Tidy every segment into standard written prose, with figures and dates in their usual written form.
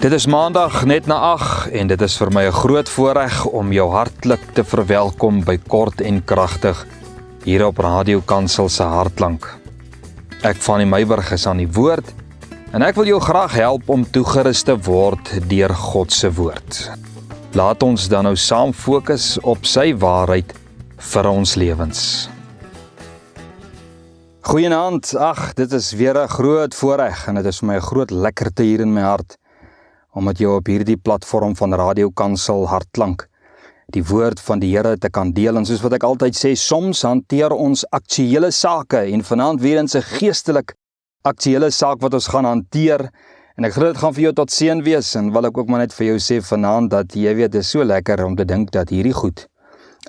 Dit is maandag net na 8 en dit is vir my 'n groot voorreg om jou hartlik te verwelkom by Kort en Kragtig hier op Radio Kansel se Hartklank. Ek Fanie Meiburg is aan die woord en ek wil jou graag help om toegerus te word deur God se woord. Laat ons dan nou saam fokus op sy waarheid vir ons lewens. Goeienaand, dit is weer 'n groot voorreg en dit is vir my 'n groot lekkerte hier in my hart om met jou op hierdie platform van Radio Kansel Hartklank die woord van die Here te kan deel. En soos wat ek altyd sê, soms hanteer ons aktuele sake en vanaand weer eens 'n geestelik aktuele saak wat ons gaan hanteer. En ek glo dit gaan vir jou tot seën wees en wil ek ook maar net vir jou sê vanaand dat jy weet, dit is so lekker om te dink dat hierdie goed,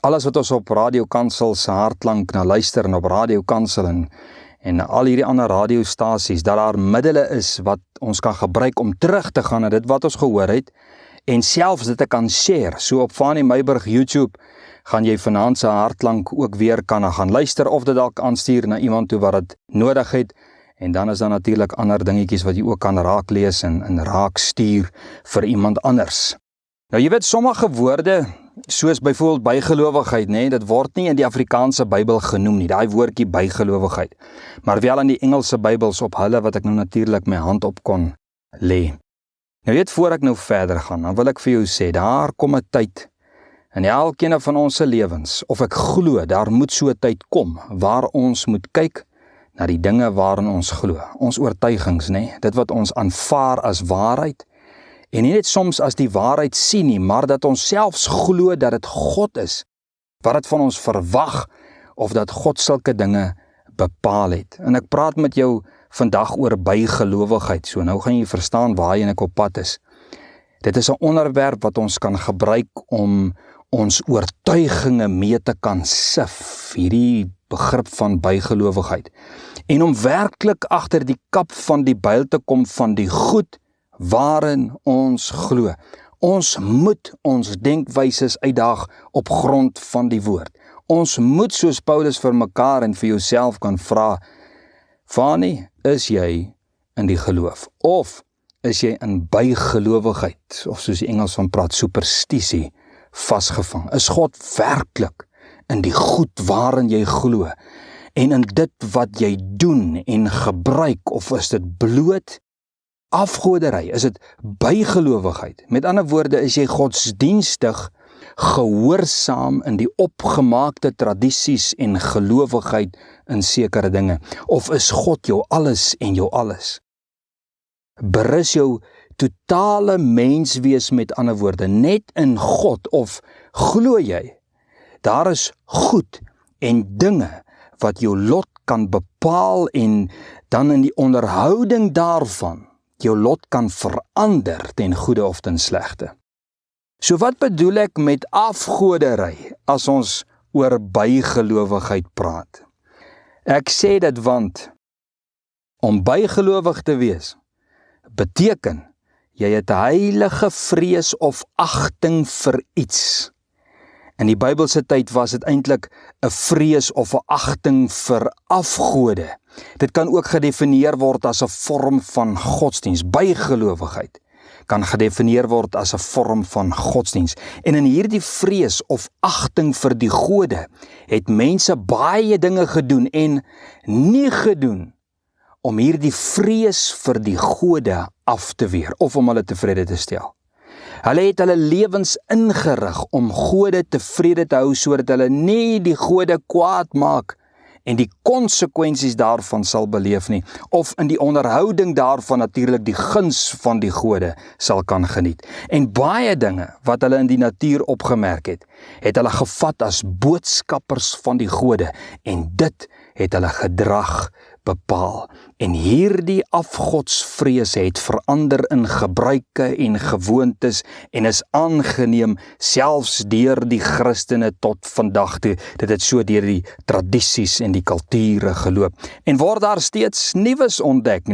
alles wat ons op Radio Kansel se Hartklank na luister en op Radio Kansel en al hierdie ander radiostasies, dat daar middele is wat ons kan gebruik om terug te gaan na dit wat ons gehoor het, en selfs dit te kan share. So op Fanie Meiburg YouTube gaan jy vanaand se Hartklank ook weer kan gaan luister, of dit dalk aanstuur na iemand toe wat dit nodig het, en dan is daar natuurlik ander dingetjies wat jy ook kan raak lees en raak stuur vir iemand anders. Nou jy weet, sommige woorde, soos byvoorbeeld bygelowigheid, dit word nie in die Afrikaanse Bybel genoem nie, daai woordjie bygelowigheid, maar wel in die Engelse Bybels op hulle wat ek nou natuurlik my hand op kon lê. Nou weet, voor ek nou verder gaan, dan wil ek vir jou sê, daar kom 'n tyd in elkeen van ons se lewens, of ek glo, daar moet so 'n tyd kom, waar ons moet kyk na die dinge waarin ons glo, ons oortuigings, dit wat ons aanvaar as waarheid, en nie net soms as die waarheid sien nie, maar dat ons selfs glo dat dit God is, wat dit van ons verwag, of dat God sulke dinge bepaal het. En ek praat met jou vandag oor bygelowigheid, so nou gaan jy verstaan waarheen ek op pad is. Dit is 'n onderwerp wat ons kan gebruik om ons oortuiginge mee te kan sif, hierdie begrip van bygelowigheid, en om werklik agter die kap van die byl te kom van die goed waarin ons glo. Ons moet ons denkwyses uitdaag op grond van die woord. Ons moet, soos Paulus vir mekaar en vir jouself kan vra, Fanie, is jy in die geloof? Of is jy in bygelowigheid, of soos die Engels van praat, superstisie, vasgevang? Is God werklik in die goed waarin jy glo, en in dit wat jy doen en gebruik, of is dit bloot afgoderry? Is dit bygelowigheid? Met ander woorde, is jy godsdienstig gehoorsaam in die opgemaakte tradisies en gelowigheid in sekere dinge? Of is God jou alles en jou alles? Berus jou totale menswees, met ander woorde, net in God, of glo jy daar is goed en dinge wat jou lot kan bepaal en dan in die onderhouding daarvan jou lot kan verander ten goeie of ten slegte? So wat bedoel ek met afgoderry as ons oor bygelowigheid praat? Ek sê dit want om bygelowig te wees beteken jy het heilige vrees of agting vir iets. In die Bybelse tyd was dit eintlik 'n vrees of 'n agting vir afgode. Dit kan ook gedefinieer word as 'n vorm van godsdiens. Bygelowigheid kan gedefinieer word as 'n vorm van godsdiens. En in hierdie vrees of agting vir die gode het mense baie dinge gedoen en nie gedoen om hierdie vrees vir die gode af te weer of om hulle tevrede te stel. Hulle het hulle lewens ingerig om gode tevrede te hou, sodat hulle nie die gode kwaad maak en die konsekwensies daarvan sal beleef nie, of in die onderhouding daarvan natuurlik die guns van die gode sal kan geniet. En baie dinge wat hulle in die natuur opgemerk het hulle gevat as boodskappers van die gode, en dit het hulle gedrag bepaal. En hierdie afgodsvrees het verander in gebruike en gewoontes en is aangeneem selfs deur die Christene tot vandag toe. Dit het so deur die tradisies en die kulture geloop. En word daar steeds nuus ontdek,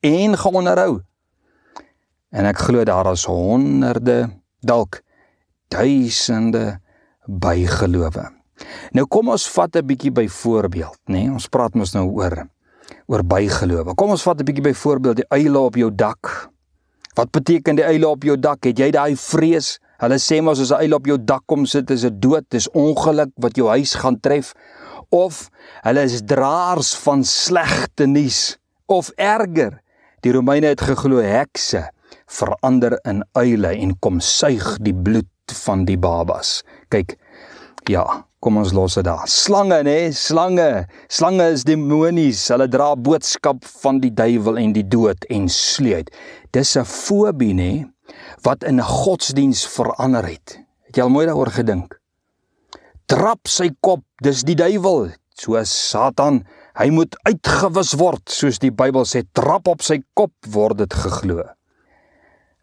en geonderhou. En ek glo daar is honderde, dalk duisende bygelowe. Nou kom ons vat 'n bietjie byvoorbeeld, ons praat mos nou oor bygelowe. Kom ons vat 'n bietjie byvoorbeeld die uile op jou dak. Wat beteken die uile op jou dak? Het jy daai vrees? Hulle sê mos as 'n uil op jou dak kom sit, is dit dood, dis ongeluk wat jou huis gaan tref. Of hulle is draers van slegte nuus. Of erger, die Romeine het geglo hekse verander in uile en kom suig die bloed van die babas. Kyk, ja, kom ons los dit daar. Slange, nee, slange. Slange is demonies. Hulle dra boodskap van die duiwel en die dood en sleut. Dis 'n fobie, nee, wat in 'n godsdiens verander het. Het jy al mooi daaroor gedink? Trap sy kop, dis die duiwel. Soos Satan, hy moet uitgewis word, soos die Bybel sê, trap op sy kop word dit geglo.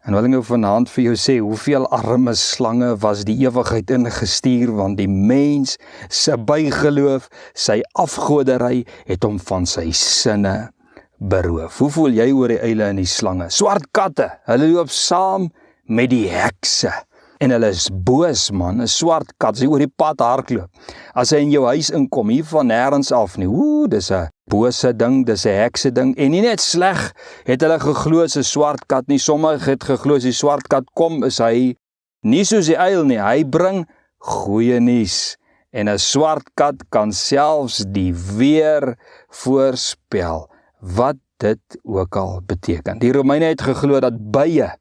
En wil ek nou vanaand vir jou sê, hoeveel arme slange was die ewigheid ingestuur, want die mens se bygeloof, sy afgodery, het hom van sy sinne beroof. Hoe voel jy oor die uile en die slange? Swart katte, hulle loop saam met die hekse. En hulle is boos, man, 'n swart kat, as hy oor die pad hardloop. As hy in jou huis inkom, hier van nêrens af nie, dis 'n bose ding, dis 'n hekse ding, en nie net sleg, het hulle geglo as 'n swart kat nie, sommige het geglo as die swart kat kom, is hy nie soos die uil nie, hy bring goeie nuus, en 'n swart kat kan selfs die weer voorspel, wat dit ook al beteken. Die Romeine het geglo dat bye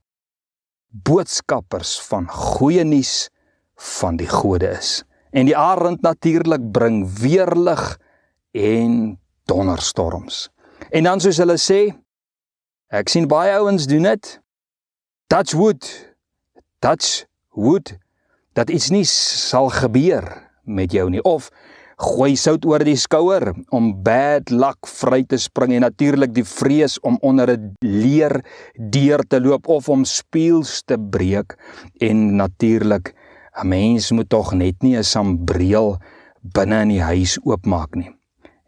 boodskappers van goeie nuus van die gode is. En die arend natuurlik bring weerlig en donderstorms. En dan soos hulle sê, ek sien baie ouens doen dit, touch wood, dat iets nie sal gebeur met jou nie, of gooi sout oor die skouer om bad luck vry te spring, en natuurlik die vrees om onder 'n leer deur te loop of om spieëls te breek, en natuurlik 'n mens moet tog net nie 'n sambreel binne in die huis oopmaak nie.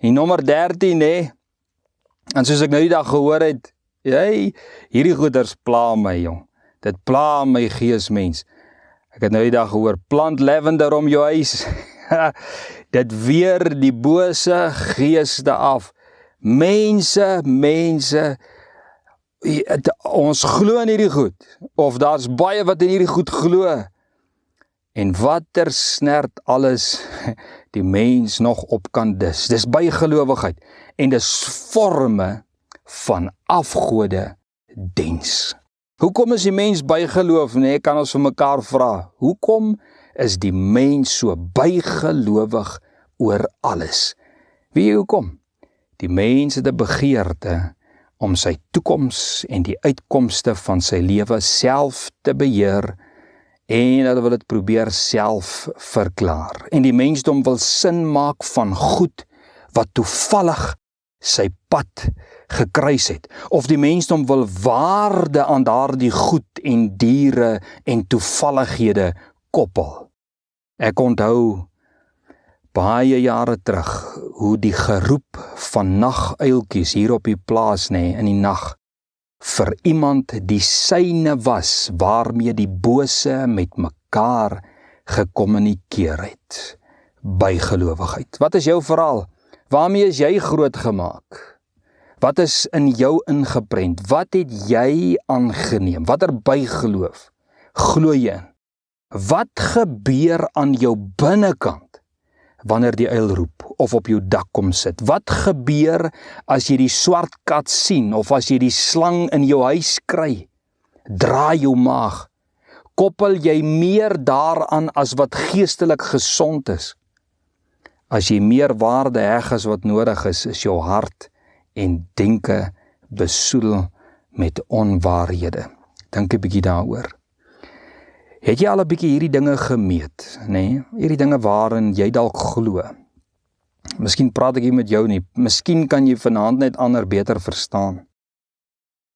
En nommer 13, nee, en soos ek nou die dag gehoor het, hierdie goeders pla my, jong, dit pla my geesmens. Ek het nou die dag gehoor, plant lavender om jou huis, dit weer die bose geeste af. Mense, ons glo in hierdie goed, of daar's baie wat in hierdie goed glo, en watter snert alles die mens nog op kan dis bygelowigheid, en dis vorme van afgode diens. Hoekom is die mens bygeloof, nee, kan ons vir mekaar vra, hoekom is die mens so bygelowig oor alles? Weet jy hoekom? Die mens het 'n begeerte om sy toekoms en die uitkomste van sy lewe self te beheer, en hulle wil dit probeer self verklaar. En die mensdom wil sin maak van goed wat toevallig sy pad gekruis het. Of die mensdom wil waarde aan daardie goed en diere en toevallighede koppel. Ek onthou baie jare terug hoe die geroep van naguiltjies hier op die plaas, nee, in die nag, vir iemand die syne was waarmee die bose met mekaar gekommunikeer het. Bygelowigheid. Wat is jou verhaal? Waarmee is jy groot gemaak? Wat is in jou ingeprent? Wat het jy aangeneem? Watter bygeloof glo jy in? Wat gebeur aan jou binnekant wanneer die uil roep of op jou dak kom sit? Wat gebeur as jy die swart kat sien of as jy die slang in jou huis kry? Draai jou maag. Koppel jy meer daaraan as wat geestelik gesond is? As jy meer waarde heg as wat nodig is jou hart en denke besoedel met onwaarhede. Dink 'n bietjie daaroor. Het jy al 'n bietjie hierdie dinge gemeet, nee? Hierdie dinge waarin jy dalk glo. Miskien praat ek hier met jou nie, miskien kan jy vanaand net ander beter verstaan.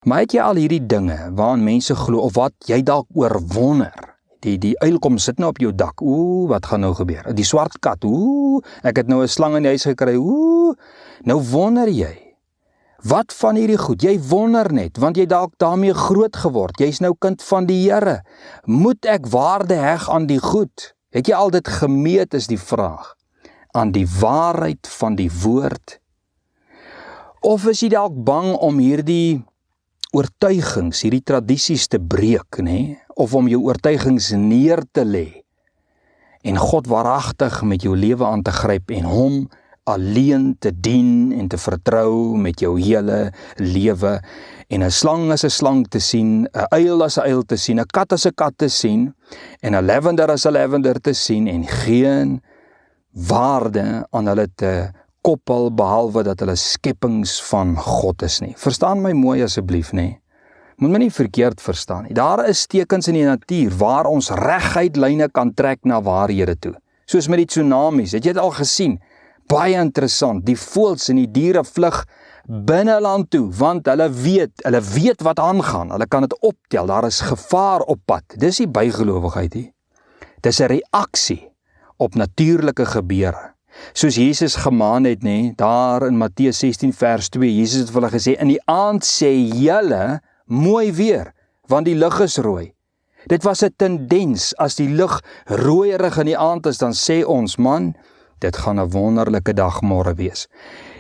Maar het jy al hierdie dinge waarin mense glo, of wat jy dalk oorwonder? Die uil kom sit nou op jou dak, wat gaan nou gebeur? Die swart kat, ek het nou 'n slang in die huis gekry, nou wonder jy. Wat van hierdie goed? Jy wonder net, want jy dalk daarmee groot geword. Jy's nou kind van die Here. Moet ek waarde heg aan die goed? Het jy al dit gemeet, is die vraag. Aan die waarheid van die woord? Of is jy dalk bang om hierdie oortuigings, hierdie tradisies te breek, nê? Of om jou oortuigings neer te lê en God waaragtig met jou lewe aan te gryp en hom alleen te dien en te vertrou met jou hele lewe en 'n slang as 'n slang te sien, 'n uil as 'n uil te sien, 'n kat as 'n kat te sien en 'n lavender as 'n lavender te sien en geen waarde aan hulle te koppel behalwe dat hulle skepings van God is nie. Verstaan my mooi asseblief, nê? Moet my nie verkeerd verstaan nie. Daar is tekens in die natuur waar ons reguit lyne kan trek na waarhede toe. Soos met die tsunamies, het jy dit al gesien? Baie interessant, die voëls en die diere vlug binne land toe, want hulle weet wat aangaan, hulle kan dit optel, daar is gevaar op pad. Dis nie bygelowigheid nie. Dis 'n reaksie op natuurlike gebeure. Soos Jesus gemaan het, nê, daar in Matteus 16 vers 2, Jesus het vir hulle gesê, in die aand sê julle mooi weer, want die lig is rooi. Dit was 'n tendens, as die lig rooierig in die aand is, dan sê ons, man, dit gaan 'n wonderlike dag môre wees.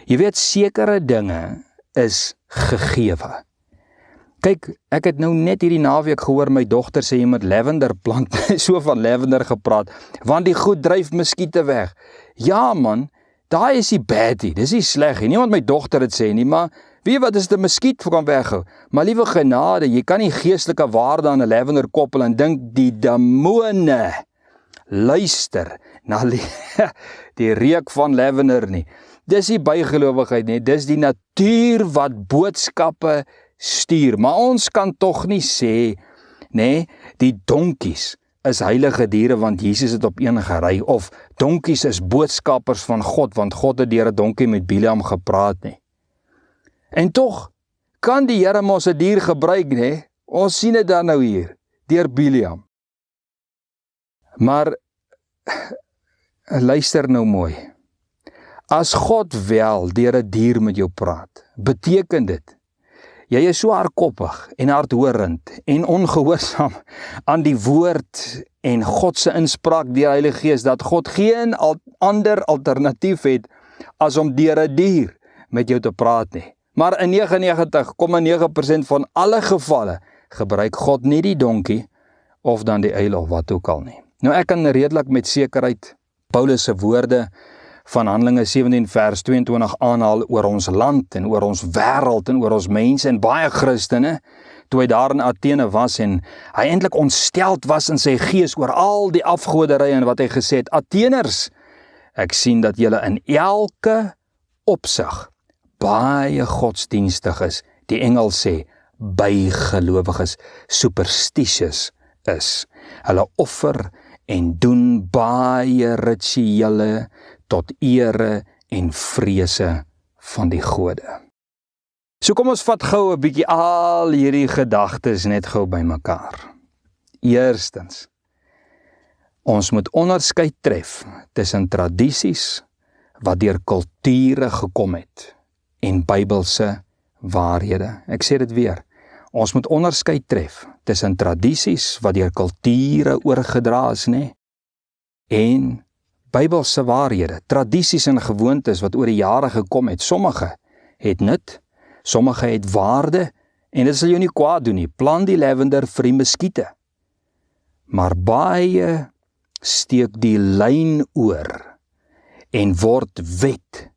Jy weet, sekere dinge is gegewe. Kyk, ek het nou net hierdie naweek gehoor, my dogter sê jy moet lavender plant, so van lavender gepraat, want die goed dryf muskiete weg. Ja man, daai is die badie, dis nie sleg nie, niemand my dogter het sê nie, maar weet jy wat is die muskiet kan weghou? Maar liewe genade, jy kan nie geestelike waarde aan 'n lavender koppel en dink die demone luister na die reuk van lavender nie. Dis nie bygelowigheid nie, dis die natuur wat boodskappe stuur. Maar ons kan tog nie sê, nê, die donkies is heilige diere want Jesus het op een gery, of donkies is boodskappers van God want God het deur 'n donkie met Bileam gepraat nie. En tog kan die Here mos 'n dier gebruik, nê? Ons sien dit dan nou hier deur Bileam. Maar luister nou mooi. As God wel deur 'n dier met jou praat, beteken dit jy is so hardkoppig en hardhorend en ongehoorsaam aan die woord en God se inspraak deur die Heilige Gees dat God geen ander alternatief het as om deur 'n dier met jou te praat nie. Maar in 99,9% van alle gevalle gebruik God nie die donkie of dan die uil of wat ook al nie. Nou ek kan redelik met sekerheid Paulus se woorde van Handelinge 17 vers 22 aanhaal oor ons land en oor ons wêreld en oor ons mense en baie Christene, toe hy daar in Athene was en hy eintlik ontsteld was in sy gees oor al die afgoderye en wat hy gesê het, Atheners, ek sien dat julle in elke opsig baie godsdienstig is, die Engel sê, bygelowig is, superstitious is. Hulle offer en doen baie rituele tot ere en vrese van die gode. So kom ons vat gou 'n bietjie al hierdie gedagtes net gou bymekaar. Eerstens, ons moet onderskeid tref tussen tradisies wat deur kulture gekom het en Bybelse waarhede. Ek sê dit weer, ons moet onderskeid tref tussen tradisies wat deur kulture oorgedra is, nê, en Bybelse waarhede, tradisies en gewoontes wat oor die jare gekom het. Sommige het nut, sommige het waarde en dit sal jou nie kwaad doen nie. Plant die lavender vir die muskiete. Maar baie steek die lyn oor en word wet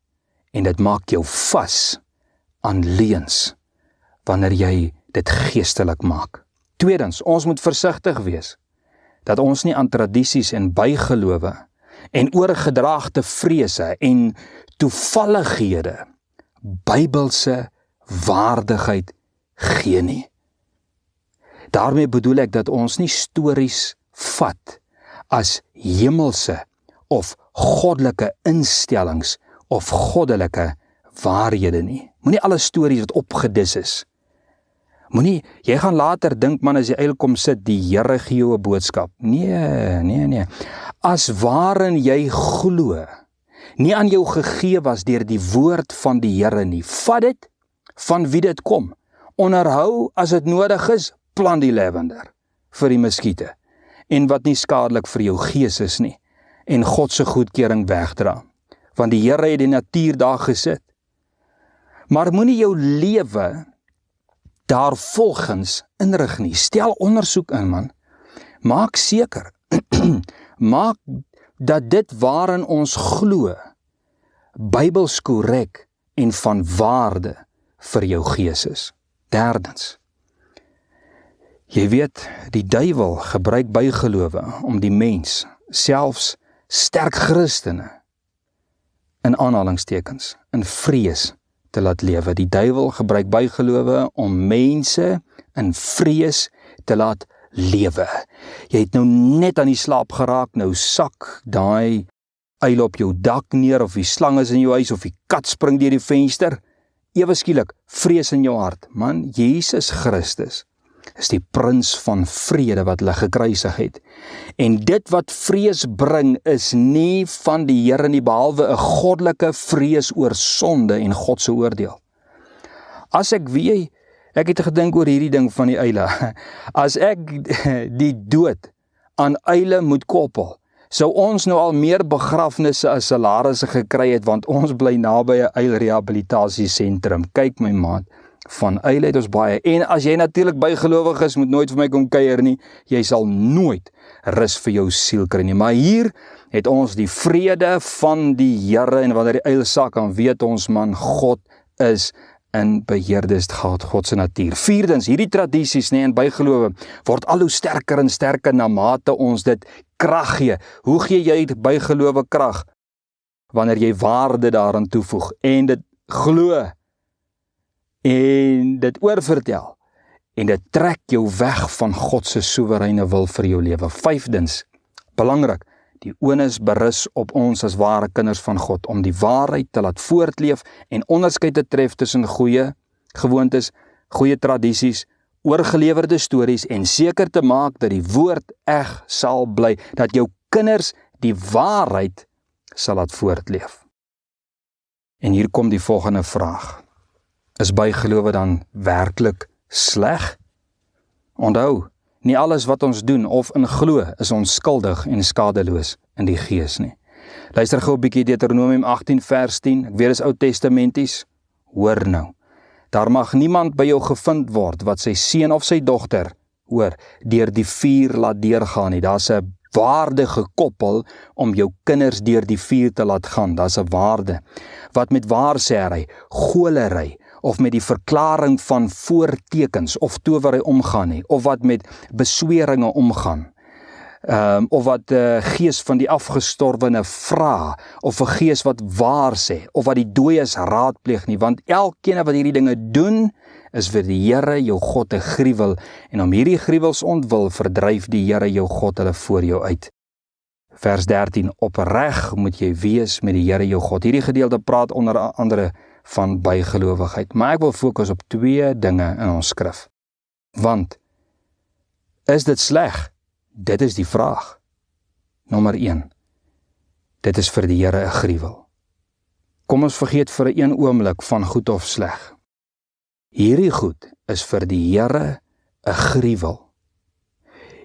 en dit maak jou vas aan leuns wanneer jy dit geestelik maak. Tweedens, ons moet versigtig wees dat ons nie aan tradisies en bygelowe en oorgedraagde vrese en toevallighede Bybelse waardigheid gee nie. Daarmee bedoel ek dat ons nie stories vat as hemelse of goddelike instellings of goddelike waarhede nie. Moenie alle stories wat opgedis is. Moenie, jy gaan later dink man as jy uil kom sit, die Here gee jou 'n boodskap. Nee. As waarin jy glo, nie aan jou gegee was deur die woord van die Here nie. Vat dit van wie dit kom. Onderhou as dit nodig is, plant die lavender vir die muskiete en wat nie skadelik vir jou gees is nie en God se goedkeuring wegdra. Want die Here het die natuur daar gesit. Maar moenie jou lewe daarvolgens inrig nie. Stel ondersoek in, man. Maak seker, maak dat dit waarin ons glo, Bybels korrek en van waarde vir jou gees is. Derdens, jy weet, die duiwel gebruik bygelowe om die mens, selfs sterk Christene, in aanhalingstekens, in vrees te laat lewe. Die duiwel gebruik bygelowe om mense in vrees te laat lewe. Jy het nou net aan die slaap geraak, nou sak daai uil op jou dak neer, of die slang is in jou huis, of die kat spring deur die venster. Ewe skielik, vrees in jou hart. Man, Jesus Christus is die prins van vrede wat hulle gekruisig het. En dit wat vrees bring is nie van die Here nie, behalwe 'n goddelike vrees oor sonde en God se oordeel. As ek het gedink oor hierdie ding van die uile. As ek die dood aan uile moet koppel, sou ons nou al meer begrafnisse as salarisse gekry het, want ons bly naby 'n uilrehabilitasiesentrum. Kyk my maat, van uile het ons baie. En as jy natuurlik bygelowig is, moet nooit vir my kom kuier nie. Jy sal nooit rus vir jou siel kry nie. Maar hier het ons die vrede van die Here, en wanneer die uil sak, dan weet ons, man, God is in beheer, dis God se natuur. Vierdens, hierdie tradisies en bygelowe word al hoe sterker en sterker na mate ons dit krag gee. Hoe gee jy bygelowe krag? Wanneer jy waarde daaraan toevoeg en dit glo en dit oorvertel en dit trek jou weg van God se soewereine wil vir jou lewe. Vyfdens, belangrik, die onus berus op ons as ware kinders van God om die waarheid te laat voortleef en onderskeid te tref tussen goeie gewoontes, goeie tradisies, oorgelewerde stories en seker te maak dat die woord eg sal bly, dat jou kinders die waarheid sal laat voortleef. En hier kom die volgende vraag. Is bygelowe dan werklik sleg? Onthou, nie alles wat ons doen of in glo is onskuldig en skadeloos in die gees nie. Luister gou 'n bietjie Deuteronomium 18 vers 10, ek weet is Ou Testamenties, hoor nou. Daar mag niemand by jou gevind word wat sy seun of sy dogter, hoor, deur die vuur laat deurgaan nie. Daar's 'n waarde gekoppel om jou kinders deur die vuur te laat gaan. Daar's 'n waarde. Wat met waarsêry, goolery, of met die verklaring van voortekens of towery omgaan nie, of wat met besweringe omgaan, of wat gees van die afgestorwene vra, of 'n gees wat waar sê, of wat die dooies raadpleeg nie, want elkeen wat hierdie dinge doen, is vir die Here jou God 'n gruwel, en om hierdie gruwels ontwil, verdryf die Here jou God hulle voor jou uit. Vers 13, opreg moet jy wees met die Here jou God. Hierdie gedeelte praat onder andere van bygelowigheid, maar ek wil fokus op 2 dinge in ons skrif. Want, is dit sleg? Dit is die vraag. Nommer 1, dit is vir die Here 'n gruwel. Kom ons vergeet vir 'n oomblik van goed of sleg. Hierdie goed is vir die Here 'n gruwel.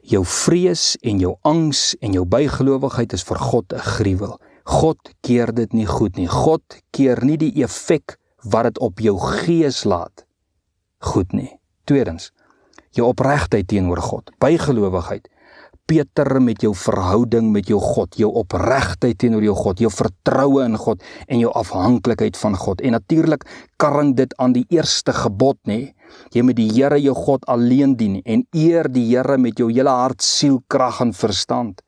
Jou vrees en jou angs en jou bygelowigheid is vir God 'n gruwel. God keer dit nie goed nie. God keer nie die effek wat dit op jou gees laat goed nie. Tweedens, jou opregtheid teenoor God, bygelowigheid, Peter met jou verhouding met jou God, jou opregtheid teenoor jou God, jou vertroue in God en jou afhanklikheid van God. En natuurlik karring dit aan die eerste gebod, nê? Jy moet die Here jou God alleen dien en eer die Here met jou hele hart, siel, krag en verstand.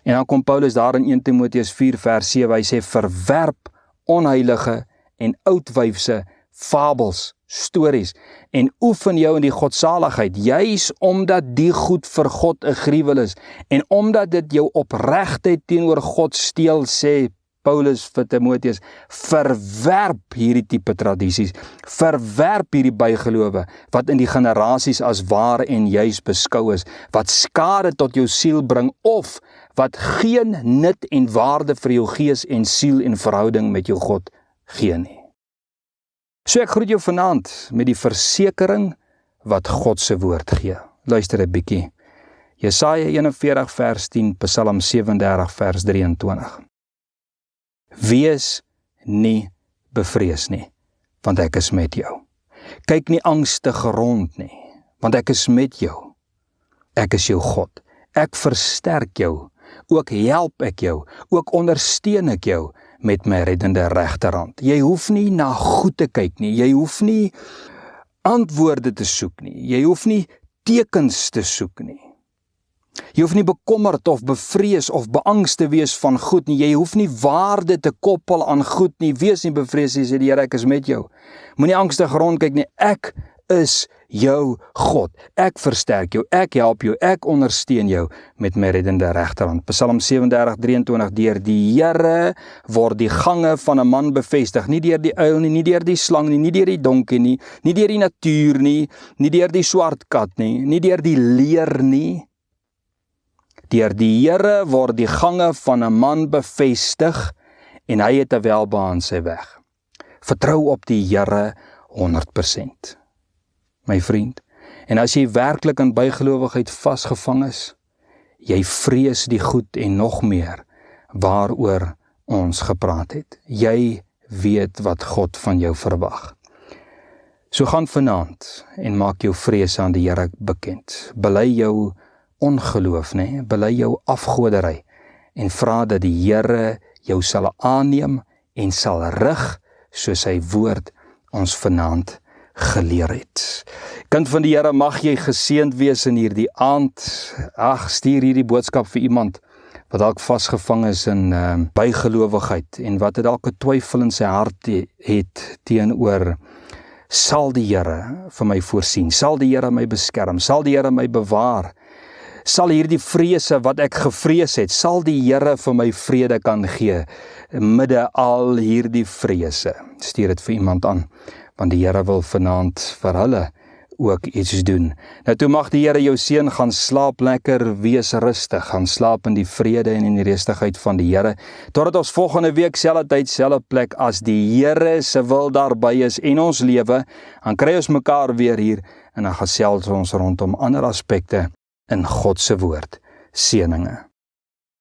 En dan kom Paulus daar in 1 Timoteus 4 vers 7, hy sê, verwerp onheilige en oudwyfse fabels, stories, en oefen jou in die godsaligheid, juis omdat die goed vir God 'n gruwel is, en omdat dit jou opregtheid teenoor God steel, sê Paulus vir Timoteus, verwerp hierdie tipe tradisies, verwerp hierdie bygelowe, wat in die generasies as waar en juis beskou is, wat skade tot jou siel bring, of wat geen nut en waarde vir jou gees en siel en verhouding met jou God gee nie. So ek groet jou vanaand met die versekering wat God se woord gee. Luister 'n bietjie. Jesaja 41 vers 10, Psalm 37 vers 23. Wees nie bevrees nie, want ek is met jou. Kyk nie angstig rond nie, want ek is met jou. Ek is jou God. Ek versterk jou. Ook help ek jou. Ook ondersteun ek jou met my reddende regterhand. Jy hoef nie na goed te kyk nie. Jy hoef nie antwoorde te soek nie. Jy hoef nie tekens te soek nie. Jy hoef nie bekommerd of bevrees of beangst te wees van goed nie. Jy hoef nie waarde te koppel aan goed nie. Wees nie bevrees nie, sê die Here, ek is met jou. Moenie angstig rondkyk nie. Ek is jou God. Ek versterk jou, ek help jou, ek ondersteun jou met my reddende regterhand. Psalm 37:23, deur die Here word die gange van 'n man bevestig, nie deur die uil nie, nie deur die slang nie, nie deur die donkie nie, nie deur die natuur nie, nie deur die swart kat nie, nie deur die leer nie. Deur die Here word die gange van 'n man bevestig en hy het 'n welbehae sy weg. Vertrou op die Here 100%. My vriend, en as jy werklik in bygelowigheid vasgevang is, jy vrees die goed en nog meer waaroor ons gepraat het. Jy weet wat God van jou verwag. So gaan vanaand en maak jou vrese aan die Here bekend. Bely jou ongeloof, bely jou afgodery en vra dat die Here jou sal aanneem en sal rig soos sy woord ons vanaand geleer het. Kind van die Here, mag jy geseënd wees in hierdie aand. Stuur hierdie boodskap vir iemand wat dalk vasgevang is in bygelowigheid en wat dalk 'n twyfel in sy hart het teenoor, sal die Here vir my voorsien, sal die Here my beskerm, sal die Here my bewaar, sal hierdie vrese wat ek gevrees het, sal die Here vir my vrede kan gee, midde al hierdie vrese. Stuur dit vir iemand aan, want die Here wil vanaand vir hulle ook iets doen. Nou toe mag die Here jou seën, gaan slaap lekker, wees rustig, gaan slaap in die vrede en in die rustigheid van die Here, totdat ons volgende week, selfde tyd, selfde plek, as die Here se wil daarby is en ons lewe, dan kry ons mekaar weer hier, en dan gesels ons rondom ander aspekte in God se woord. Seëninge.